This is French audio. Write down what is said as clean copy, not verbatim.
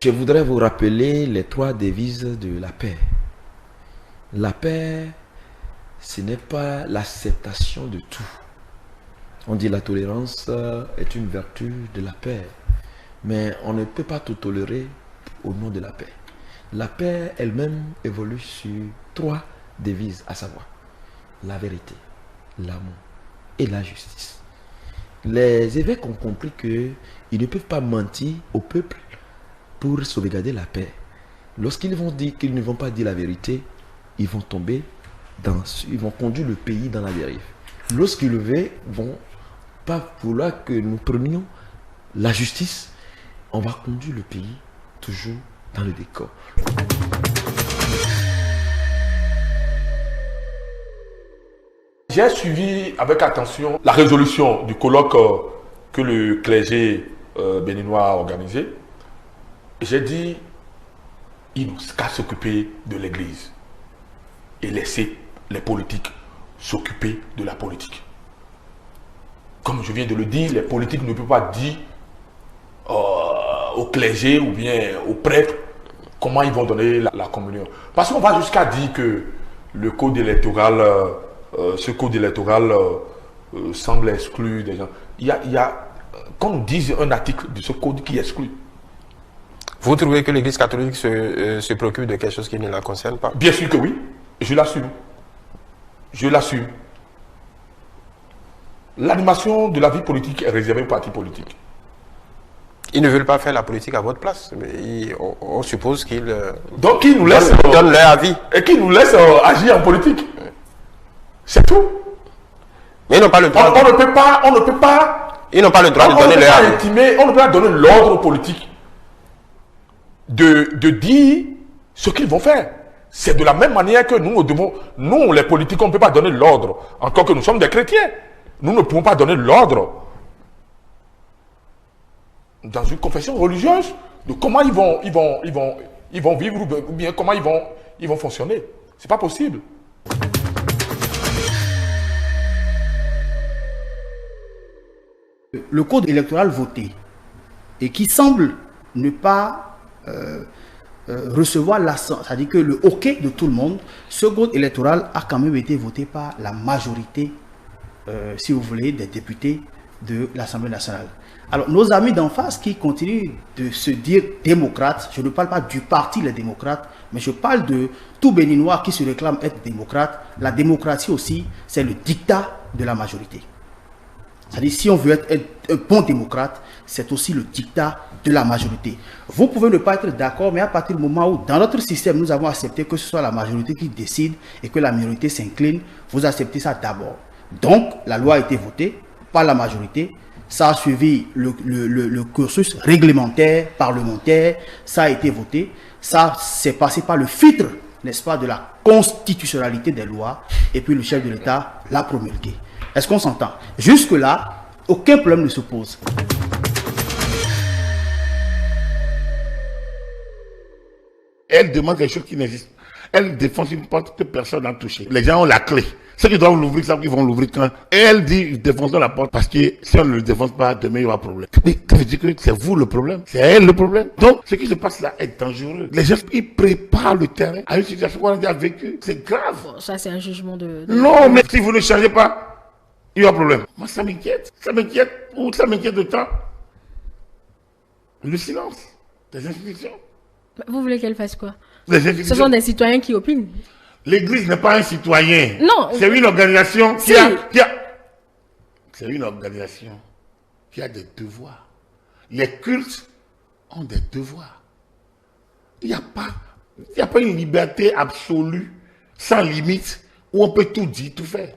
Je voudrais vous rappeler les 3 devises de la paix. La paix, ce n'est pas l'acceptation de tout. On dit la tolérance est une vertu de la paix. Mais on ne peut pas tout tolérer au nom de la paix. La paix elle-même évolue sur 3 devises, à savoir la vérité, l'amour et la justice. Les évêques ont compris qu'ils ne peuvent pas mentir au peuple pour sauvegarder la paix. Lorsqu'ils vont dire qu'ils ne vont pas dire la vérité, ils vont conduire le pays dans la dérive. Lorsqu'ils vont pas vouloir que nous prenions la justice, on va conduire le pays toujours dans le décor. J'ai suivi avec attention la résolution du colloque que le clergé béninois a organisé. J'ai dit, il nous qu'à s'occuper de l'église et laisser les politiques s'occuper de la politique. Comme je viens de le dire, les politiques ne peuvent pas dire au clergé ou bien aux prêtres comment ils vont donner la communion. Parce qu'on va jusqu'à dire que le code électoral, ce code électoral semble exclure des gens. Il y a qu'on nous dise un article de ce code qui exclut. Vous trouvez que l'Église catholique se préoccupe de quelque chose qui ne la concerne pas? Bien sûr que oui, je l'assume. Je l'assume. L'animation de la vie politique est réservée aux partis politiques. Ils ne veulent pas faire la politique à votre place. On suppose qu'ils donc ils nous laissent donnent leur avis. Et qu'ils nous laissent agir en politique. C'est tout. Mais ils n'ont pas le droit. On ne peut pas. Ils n'ont pas le droit de donner leur avis. On ne peut pas donner l'ordre politique de dire ce qu'ils vont faire. C'est de la même manière que nous les politiques, on ne peut pas donner l'ordre. Encore que nous sommes des chrétiens. Nous ne pouvons pas donner l'ordre dans une confession religieuse de comment ils vont vivre ou bien comment ils vont fonctionner. C'est pas possible. Le code électoral voté et qui semble ne pas recevoir c'est-à-dire que le OK de tout le monde, ce code électoral a quand même été voté par la majorité, si vous voulez, des députés de l'Assemblée nationale. Alors, nos amis d'en face qui continuent de se dire démocrates, je ne parle pas du parti les démocrates, mais je parle de tout Béninois qui se réclame être démocrate. La démocratie aussi, c'est le dictat de la majorité. C'est-à-dire, si on veut être un bon démocrate, c'est aussi le dictat de la majorité. Vous pouvez ne pas être d'accord, mais à partir du moment où, dans notre système, nous avons accepté que ce soit la majorité qui décide et que la minorité s'incline, vous acceptez ça d'abord. Donc, la loi a été votée par la majorité. Ça a suivi le cursus réglementaire, parlementaire, ça a été voté. Ça s'est passé par le filtre, n'est-ce pas, de la constitutionnalité des lois. Et puis le chef de l'État l'a promulgué. Est-ce qu'on s'entend? Jusque-là, aucun problème ne se pose. Elle demande quelque chose qui n'existe pas. Elle défonce une porte que personne n'a touché. Les gens ont la clé. Ceux qui doivent l'ouvrir savent qu'ils vont l'ouvrir quand. Et elle dit, défonçons la porte parce que si on ne le défonce pas, demain il y aura problème. Mais ça veut dire que c'est vous le problème. C'est elle le problème. Donc, ce qui se passe là est dangereux. Les gens, ils préparent le terrain à une situation qu'on a déjà vécue. C'est grave. Bon, ça, c'est un jugement de... Non, mais si vous ne changez pas, il y aura problème. Moi, ça m'inquiète. Ça m'inquiète. Ou ça m'inquiète de temps. Le silence des institutions. Vous voulez qu'elle fasse quoi? Ce sont des citoyens qui opinent. L'Église n'est pas un citoyen. Non. C'est une organisation Si. C'est une organisation qui a des devoirs. Les cultes ont des devoirs. Il n'y a pas une liberté absolue, sans limite, où on peut tout dire, tout faire.